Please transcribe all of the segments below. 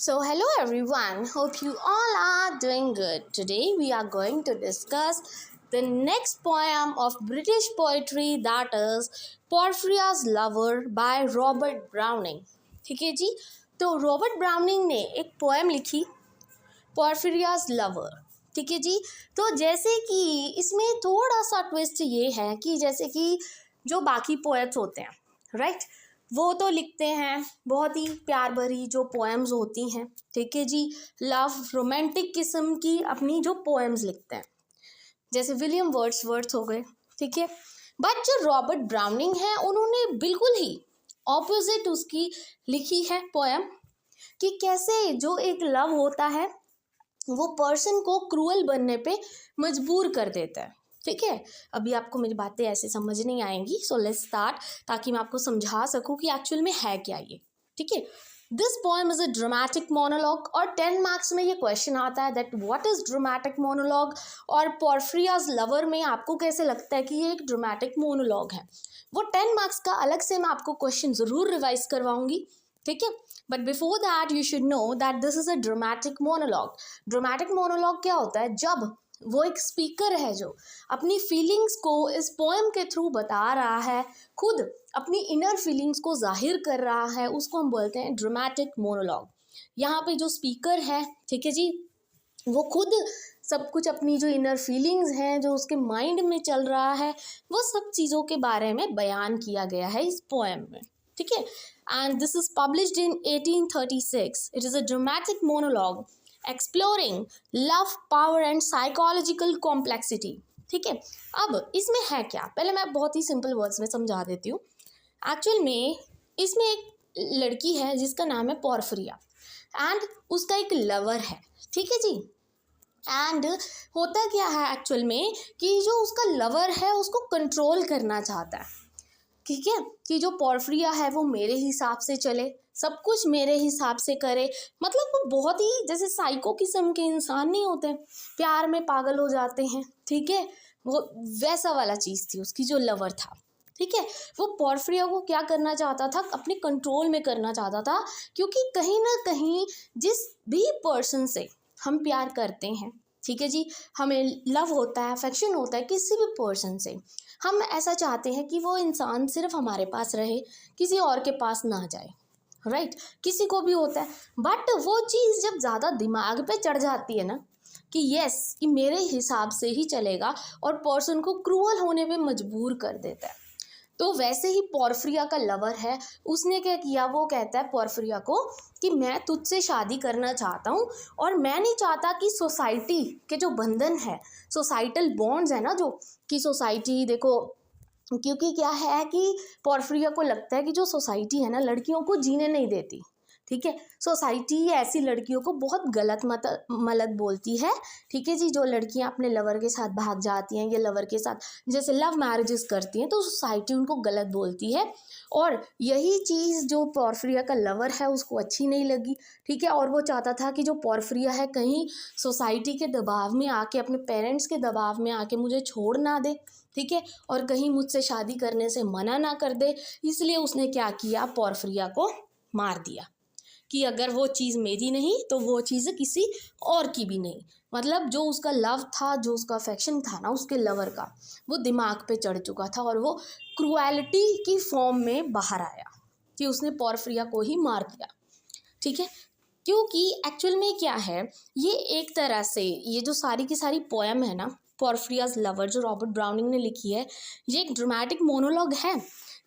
Hello everyone. Hope you all are doing good. Today we are going to discuss the next poem of British poetry, that is Porphyria's Lover by Robert Browning. ठीक है जी. तो Robert browning ने एक poem लिखी Porphyria's Lover. ठीक है जी. तो जैसे कि इसमें थोड़ा सा ट्विस्ट ये है कि जैसे कि जो बाकी पोएट्स होते हैं, राइट, वो तो लिखते हैं बहुत ही प्यार भरी जो पोएम्स होती हैं, ठीक है जी, लव रोमांटिक किस्म की अपनी जो पोएम्स लिखते हैं, जैसे विलियम वर्ड्सवर्थ हो गए, ठीक है. बट जो रॉबर्ट ब्राउनिंग है उन्होंने बिल्कुल ही ऑपोजिट उसकी लिखी है पोएम, कि कैसे जो एक लव होता है वो पर्सन को क्रूअल बनने पे मजबूर कर देता है. ठीक है, अभी आपको मेरी बातें ऐसे समझ नहीं आएंगी, सो लेट्स स्टार्ट, ताकि मैं आपको समझा सकूं कि एक्चुअल में है क्या ये. ठीक है, this poem is a dramatic monologue, और 10 मार्क्स में ये क्वेश्चन आता है that what is dramatic monologue, और पोर्फिरियाज लवर में आपको कैसे लगता है कि ये एक ड्रामेटिक मोनोलॉग है. वो 10 मार्क्स का अलग से मैं आपको क्वेश्चन ज़रूर रिवाइज करवाऊंगी. ठीक है, but before that you should know that this is a dramatic monologue. Dramatic monologue क्या होता है? जब वो एक स्पीकर है जो अपनी फीलिंग्स को इस पोएम के थ्रू बता रहा है, खुद अपनी इनर फीलिंग्स को जाहिर कर रहा है, उसको हम बोलते हैं ड्रामेटिक मोनोलॉग. यहाँ पे जो स्पीकर है, ठीक है जी, वो खुद सब कुछ अपनी जो इनर फीलिंग्स हैं, जो उसके माइंड में चल रहा है, वो सब चीज़ों के बारे में बयान किया गया है इस पोएम में. ठीक है, and this is published in 1836. It is a dramatic monologue exploring love, power and psychological complexity. ठीक है, अब इसमें है क्या, पहले मैं बहुत ही सिंपल वर्ड्स में समझा देती हूँ. एक्चुअल में इसमें एक लड़की है जिसका नाम है पोर्फिरिया, एंड उसका एक लवर है. ठीक है जी, एंड होता क्या है एक्चुअल में कि जो उसका लवर है उसको कंट्रोल करना चाहता है. ठीक है, कि जो पोर्फिरिया है वो मेरे हिसाब से चले, सब कुछ मेरे हिसाब से करे. मतलब वो बहुत ही जैसे साइको किस्म के इंसान नहीं होते, प्यार में पागल हो जाते हैं. ठीक है, वो वैसा वाला चीज़ थी उसकी जो लवर था. ठीक है, वो पोर्फिरिया को क्या करना चाहता था, अपने कंट्रोल में करना चाहता था, क्योंकि कहीं ना कहीं जिस भी पर्सन से हम प्यार करते हैं, ठीक है जी, हमें लव होता है, अफेक्शन होता है किसी भी पर्सन से, हम ऐसा चाहते हैं कि वो इंसान सिर्फ हमारे पास रहे, किसी और के पास ना जाए. राइट, किसी को भी होता है. बट वो चीज़ जब ज़्यादा दिमाग पे चढ़ जाती है ना, कि यस कि मेरे हिसाब से ही चलेगा, और पर्सन को क्रूअल होने पे मजबूर कर देता है. तो वैसे ही पोर्फिरिया का लवर है, उसने क्या किया, वो कहता है पोर्फिरिया को कि मैं तुझसे शादी करना चाहता हूँ, और मैं नहीं चाहता कि सोसाइटी के जो बंधन है, सोसाइटल बॉन्ड्स है ना, जो कि सोसाइटी देखो, क्योंकि क्या है कि पोर्फिरिया को लगता है कि जो सोसाइटी है ना लड़कियों को जीने नहीं देती. ठीक है, सोसाइटी ऐसी लड़कियों को बहुत गलत मलत बोलती है. ठीक है जी, जो लड़कियां अपने लवर के साथ भाग जाती हैं या लवर के साथ जैसे लव मैरिजेस करती हैं, तो सोसाइटी उनको गलत बोलती है. और यही चीज़ जो पोर्फिरिया का लवर है उसको अच्छी नहीं लगी. ठीक है, और वो चाहता था कि जो पोर्फिरिया है कहीं सोसाइटी के दबाव में आके, अपने पेरेंट्स के दबाव में आके मुझे छोड़ ना दे. ठीक है, और कहीं मुझसे शादी करने से मना ना कर दे. इसलिए उसने क्या किया, पोर्फिरिया को मार दिया, कि अगर वो चीज़ मेरी नहीं तो वो चीज़ किसी और की भी नहीं. मतलब जो उसका लव था, जो उसका अफेक्शन था ना उसके लवर का, वो दिमाग पे चढ़ चुका था, और वो क्रूएलिटी की फॉर्म में बाहर आया कि उसने पोर्फिरिया को ही मार दिया. ठीक है, क्योंकि एक्चुअल में क्या है, ये एक तरह से ये जो सारी की सारी पोएम है ना, पोर्फिरियाज लवर जो रॉबर्ट ब्राउनिंग ने लिखी है, ये एक ड्रामेटिक मोनोलॉग है,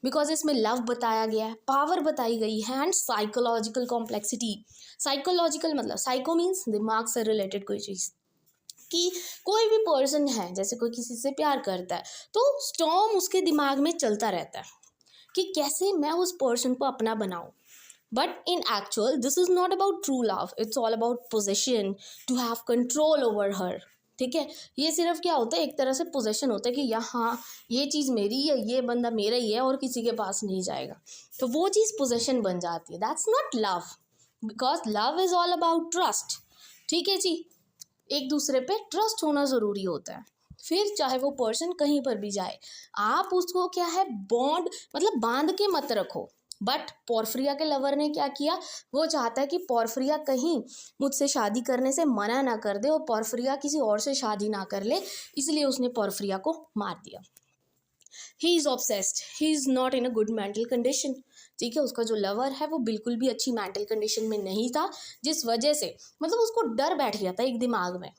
बिकॉज इसमें लव बताया गया है, पावर बताई गई है, एंड साइकोलॉजिकल कॉम्प्लेक्सिटी. साइकोलॉजिकल मतलब साइको मीन्स दिमाग से रिलेटेड कोई चीज़, कि कोई भी पर्सन है, जैसे कोई किसी से प्यार करता है तो स्टॉर्म उसके दिमाग में चलता रहता है कि कैसे मैं उस पर्सन को अपना बनाऊं. But in actual this is not about true love, it's all about possession, to have control over her. ठीक है, ये सिर्फ क्या होता है, एक तरह से पोजेशन होता है कि यहाँ ये चीज़ मेरी है, ये बंदा मेरा ही है और किसी के पास नहीं जाएगा, तो वो चीज़ पोजेशन बन जाती है. That's not love, because love is all about trust. ठीक है जी, एक दूसरे पे ट्रस्ट होना ज़रूरी होता है. फिर चाहे वो पर्सन कहीं पर भी जाए, आप उसको क्या है बॉन्ड मतलब बांध के मत रखो, बट पोर्फिरिया के लवर ने क्या किया, वो चाहता है कि पोर्फिरिया कहीं मुझसे शादी करने से मना ना कर दे और पोर्फिरिया किसी और से शादी ना कर ले, इसलिए उसने पोर्फिरिया को मार दिया। He is obsessed, he is not in a good mental condition. ठीक है, उसका जो लवर है वो बिल्कुल भी अच्छी मेंटल कंडीशन में नहीं था, जिस वजह से मतलब उसको डर बैठ गया था एक दिमाग में।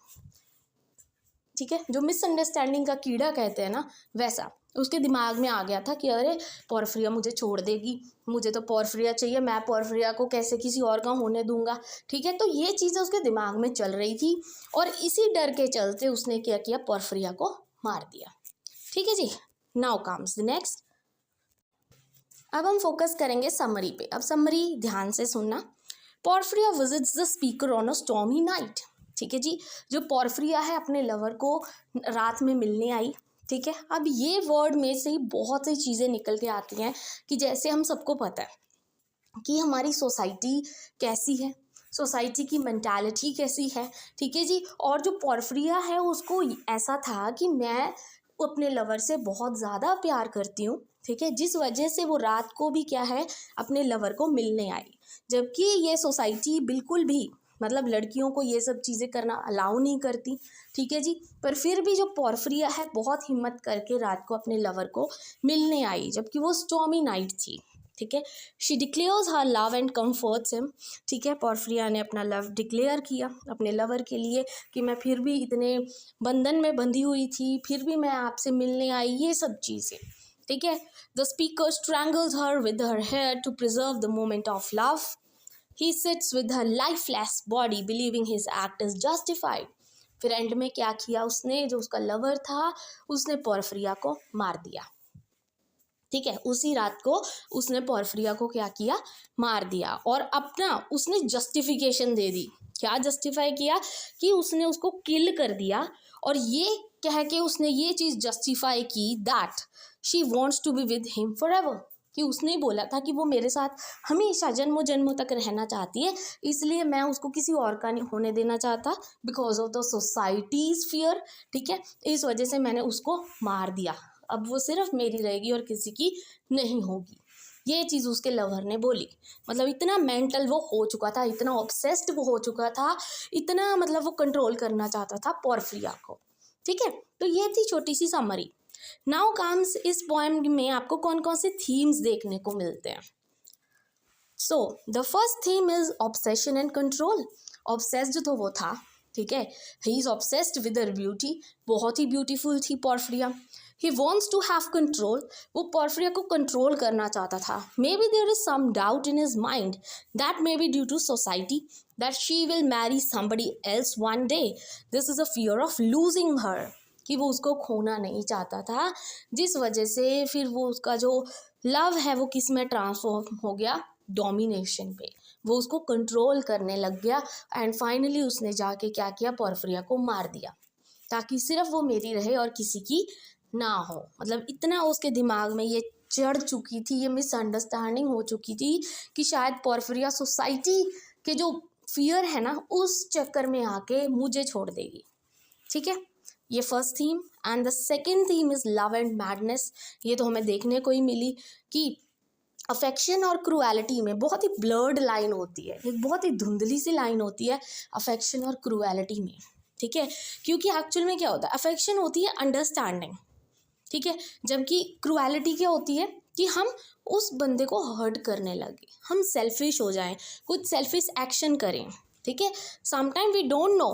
ठीक है, जो मिसअंडरस्टैंडिंग का कीड़ा कहते हैं ना, वैसा उसके दिमाग में आ गया था कि अरे पोर्फिरिया मुझे छोड़ देगी, मुझे तो पोर्फिरिया चाहिए, मैं पोर्फिरिया को कैसे किसी और का होने दूंगा। ठीक है, तो ये चीज़ें उसके दिमाग में चल रही थी और इसी डर के चलते उसने क्या किया, पोर्फिरिया को मार दिया। ठीक है जी, नाउ कम्स द नेक्स्ट। अब हम फोकस करेंगे समरी पे। अब समरी ध्यान से सुनना। Porphyria visits the speaker on a stormy night. ठीक है जी, जो पोर्फिरिया है अपने लवर को रात में मिलने आई। ठीक है, अब ये वर्ड में से ही बहुत सी चीज़ें निकल के आती हैं कि जैसे हम सबको पता है कि हमारी सोसाइटी कैसी है, सोसाइटी की मेंटालिटी कैसी है। ठीक है जी, और जो पोर्फिरिया है उसको ऐसा था कि मैं अपने लवर से बहुत ज़्यादा प्यार करती हूँ। ठीक है, जिस वजह से वो रात को भी क्या है, अपने लवर को मिलने आई, जबकि ये सोसाइटी बिल्कुल भी मतलब लड़कियों को ये सब चीज़ें करना अलाउ नहीं करती। ठीक है जी, पर फिर भी जो पोर्फिरिया है बहुत हिम्मत करके रात को अपने लवर को मिलने आई, जबकि वो स्टॉर्मी नाइट थी। ठीक है, she declares her love and comforts him. ठीक है, पोर्फिरिया ने अपना लव डिक्लेयर किया अपने लवर के लिए कि मैं फिर भी इतने बंधन में बंधी हुई थी, फिर भी मैं आपसे मिलने आई, ये सब चीज़ें। ठीक है, the speaker strangles her with her hair to preserve the moment of love. He sits with her lifeless body believing his act is justified. फिर एंड में क्या किया उसने, जो उसका लवर था उसने पोर्फिरिया को मार दिया। ठीक है, उसी रात को उसने पोर्फिरिया को क्या किया, मार दिया और अपना उसने जस्टिफिकेशन दे दी। क्या जस्टिफाई किया कि उसने उसको किल कर दिया और ये कह के उसने ये चीज़ जस्टिफाई की that she wants to be with him forever, कि उसने बोला था कि वो मेरे साथ हमेशा जन्मों जन्मों तक रहना चाहती है, इसलिए मैं उसको किसी और का नहीं होने देना चाहता because of the societies fear. ठीक है, इस वजह से मैंने उसको मार दिया, अब वो सिर्फ मेरी रहेगी और किसी की नहीं होगी। ये चीज़ उसके लवर ने बोली। मतलब इतना मेंटल वो हो चुका था, इतना ऑब्सेस्ड वो हो चुका था, इतना मतलब वो कंट्रोल करना चाहता था पोर्फिरिया को। ठीक है, तो ये थी छोटी सी समरी। नाउ कम्स, इस पोएम में आपको कौन कौन से थीम्स देखने को मिलते हैं। So the first theme is obsession and control. Obsessed तो वो था, ठीक है, he is obsessed with her beauty, बहुत ही ब्यूटीफुल थी Porphyria. He wants to have control, वो पोर्फिरिया को कंट्रोल करना चाहता था। Maybe there is some doubt in his mind that maybe due to society that she will marry somebody else one day. This is a fear of losing her, कि वो उसको खोना नहीं चाहता था, जिस वजह से फिर वो उसका जो लव है वो किस में ट्रांसफॉर्म हो गया, डोमिनेशन पे। वो उसको कंट्रोल करने लग गया एंड फाइनली उसने जाके क्या किया, पोर्फिरिया को मार दिया ताकि सिर्फ वो मेरी रहे और किसी की ना हो। मतलब इतना उसके दिमाग में ये चढ़ चुकी थी, ये मिसअंडरस्टैंडिंग हो चुकी थी कि शायद पोर्फिरिया सोसाइटी के जो फियर है ना उस चक्कर में आके मुझे छोड़ देगी। ठीक है, ये first theme. And the second theme is love and madness. ये तो हमें देखने को ही मिली कि अफेक्शन और क्रूएलिटी में बहुत ही ब्लर्ड लाइन होती है, एक बहुत ही धुंधली सी लाइन होती है अफेक्शन और क्रूएलिटी में। ठीक है, क्योंकि एक्चुअल में क्या होता है, अफेक्शन होती है अंडरस्टैंडिंग, ठीक है, जबकि क्रूएलिटी क्या होती है कि हम उस बंदे को हर्ट करने लगे, हम सेल्फिश हो जाएं, कुछ सेल्फिश एक्शन करें। ठीक है, sometime we don't know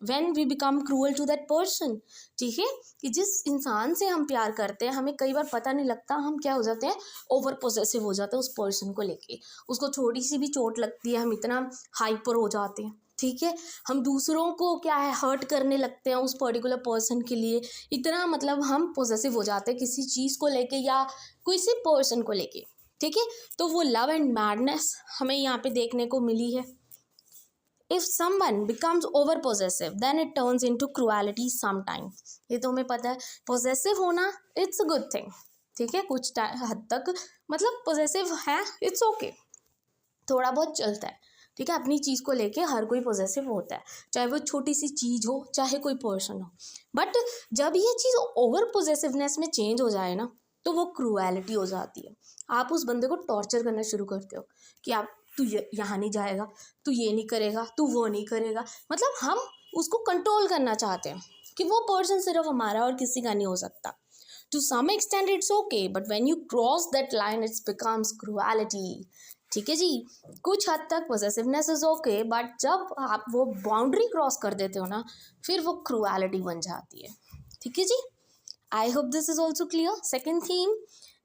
when we become cruel to that person. ठीक है, कि जिस इंसान से हम प्यार करते हैं हमें कई बार पता नहीं लगता, हम क्या हो जाते हैं, ओवर पोजेसिव हो जाते हैं उस पर्सन को लेके। उसको थोड़ी सी भी चोट लगती है हम इतना हाइपर हो जाते हैं। ठीक है, हम दूसरों को क्या है, हर्ट करने लगते हैं उस पर्टिकुलर पर्सन के लिए, इतना मतलब हम पोजेसिव हो जाते हैं किसी चीज़ को लेके या किसी पर्सन को लेके। ठीक है, तो वो लव एंड मैडनेस हमें यहाँ पे देखने को मिली है। If someone becomes over possessive then it turns into cruelty sometimes. ये तो हमें पता है, पोजेसिव होना इट्स अ गुड थिंग। ठीक है, कुछ हद तक मतलब पोजेसिव है, इट्स ओके, थोड़ा बहुत चलता है। ठीक है, अपनी चीज़ को लेके हर कोई पॉजेसिव होता है, चाहे वो छोटी सी चीज़ हो चाहे कोई पर्सन हो। बट जब ये चीज़ ओवर पॉजेसिवनेस में चेंज हो जाए ना तो वो क्रूएलिटी हो जाती है। आप उस बंदे को टॉर्चर करना शुरू करते हो कि आप तू यहाँ नहीं जाएगा, तू ये नहीं करेगा, तू वो नहीं करेगा। मतलब हम उसको कंट्रोल करना चाहते हैं कि वो पर्सन सिर्फ हमारा और किसी का नहीं हो सकता। To some extent it's okay, but when you cross that line it's becomes cruelty. ठीक है जी, कुछ हद तक पॉसेसिवनेस इज ओके, बट जब आप वो बाउंड्री क्रॉस कर देते हो ना, फिर वो क्रूएलिटी बन जाती है। ठीक है जी, I hope this is also clear. Second theme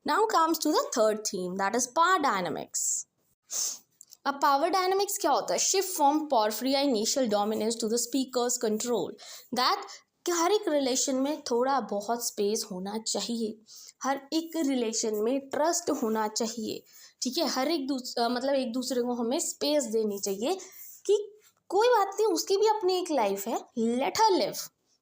now comes to the third theme, that is power dynamics. अब पावर डायनामिक्स क्या होता है? Shift from Porphyria initial dominance to the speaker's control. That कि हर एक रिलेशन में थोड़ा बहुत स्पेस होना चाहिए, हर एक रिलेशन में ट्रस्ट होना चाहिए। ठीक है, हर एक मतलब एक दूसरे को हमें स्पेस देनी चाहिए कि कोई बात नहीं, उसकी भी अपनी एक लाइफ है, लेट हर लिव।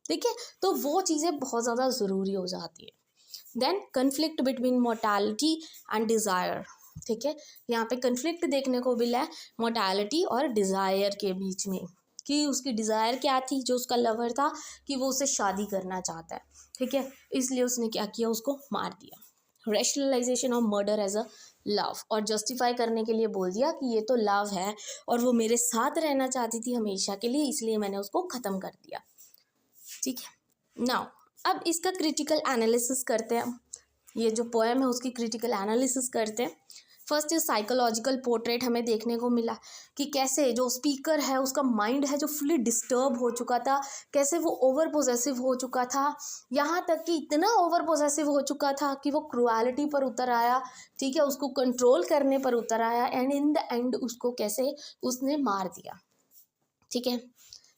ठीक है, तो वो चीज़ें बहुत ज़्यादा ज़रूरी हो जाती है। Then conflict between mortality and desire. ठीक है, यहाँ पे कन्फ्लिक्ट देखने को मिला है मोर्टैलिटी और डिज़ायर के बीच में, कि उसकी डिज़ायर क्या थी, जो उसका लवर था कि वो उससे शादी करना चाहता है। ठीक है, इसलिए उसने क्या किया, उसको मार दिया। Rationalisation of murder as a love, और जस्टिफाई करने के लिए बोल दिया कि ये तो लव है और वो मेरे साथ रहना चाहती थी हमेशा के लिए, इसलिए मैंने उसको ख़त्म कर दिया। ठीक है, नाउ अब इसका क्रिटिकल एनालिसिस करते हैं। ये जो पोएम है उसकी क्रिटिकल एनालिसिस करते हैं। फर्स्ट साइकोलॉजिकल पोर्ट्रेट हमें देखने को मिला कि कैसे जो स्पीकर है उसका माइंड है जो फुली डिस्टर्ब हो चुका था, कैसे वो ओवर पोजेसिव हो चुका था, यहाँ तक कि इतना ओवर पोजेसिव हो चुका था कि वो क्रुएलिटी पर उतर आया। ठीक है, उसको कंट्रोल करने पर उतर आया, एंड इन द एंड उसको कैसे उसने मार दिया। ठीक है,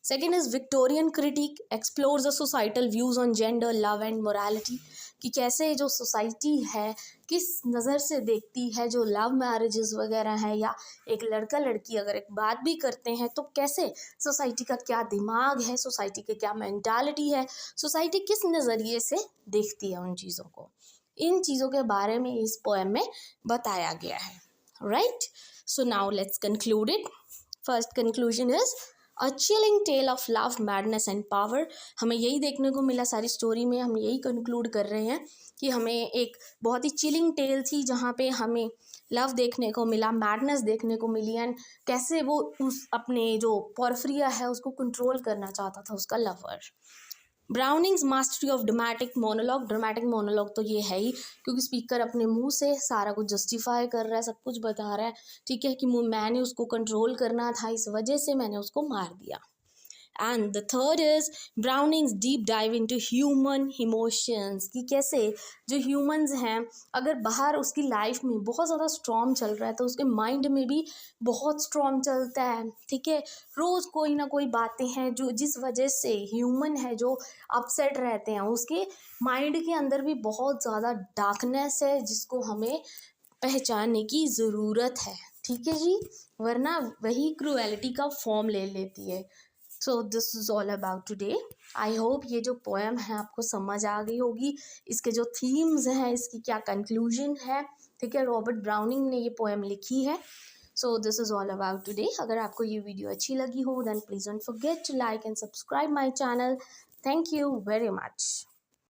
second is Victorian critic explores the societal views on gender, love and morality, कि कैसे जो सोसाइटी है किस नज़र से देखती है जो लव मैरिजेस वगैरह हैं, या एक लड़का लड़की अगर एक बात भी करते हैं तो कैसे सोसाइटी का क्या दिमाग है, सोसाइटी की क्या मेंटालिटी है, सोसाइटी किस नज़रिए से देखती है उन चीज़ों को। इन चीज़ों के बारे में इस पोएम में बताया गया है। Right, so now let's conclude it. First conclusion is a chilling tale of love, madness and power. हमें यही देखने को मिला सारी स्टोरी में, हम यही कंक्लूड कर रहे हैं कि हमें एक बहुत ही चिलिंग टेल थी जहाँ पे हमें लव देखने को मिला, मैडनेस देखने को मिली, एंड कैसे वो उस अपने जो पोर्फिरिया है उसको कंट्रोल करना चाहता था उसका lover. Browning's mastery of dramatic monologue तो ये है ही, क्योंकि स्पीकर अपने मुंह से सारा कुछ जस्टिफाई कर रहा है, सब कुछ बता रहा है। ठीक है, कि मैंने उसको कंट्रोल करना था, इस वजह से मैंने उसको मार दिया। And the third is Browning's deep dive into human emotions, कि कैसे जो ह्यूमंस हैं अगर बाहर उसकी लाइफ में बहुत ज़्यादा स्ट्रॉन्ग चल रहा है तो उसके माइंड में भी बहुत स्ट्रॉन्ग चलता है। ठीक है, रोज़ कोई ना कोई बातें हैं जो जिस वजह से ह्यूमन है जो अपसेट रहते हैं, उसके माइंड के अंदर भी बहुत ज़्यादा डार्कनेस है जिसको हमें पहचानने की ज़रूरत है। ठीक है जी, वरना वही क्रूएलिटी का फॉर्म ले लेती है। So this is all about today. I hope ये जो पोएम है आपको समझ आ गई होगी, इसके जो थीम्स हैं, इसकी क्या कंक्लूजन है। ठीक है, रॉबर्ट ब्राउनिंग ने ये पोएम लिखी है। So this is all about today. अगर आपको ये वीडियो अच्छी लगी हो then please don't forget to like and subscribe my channel. Thank you very much.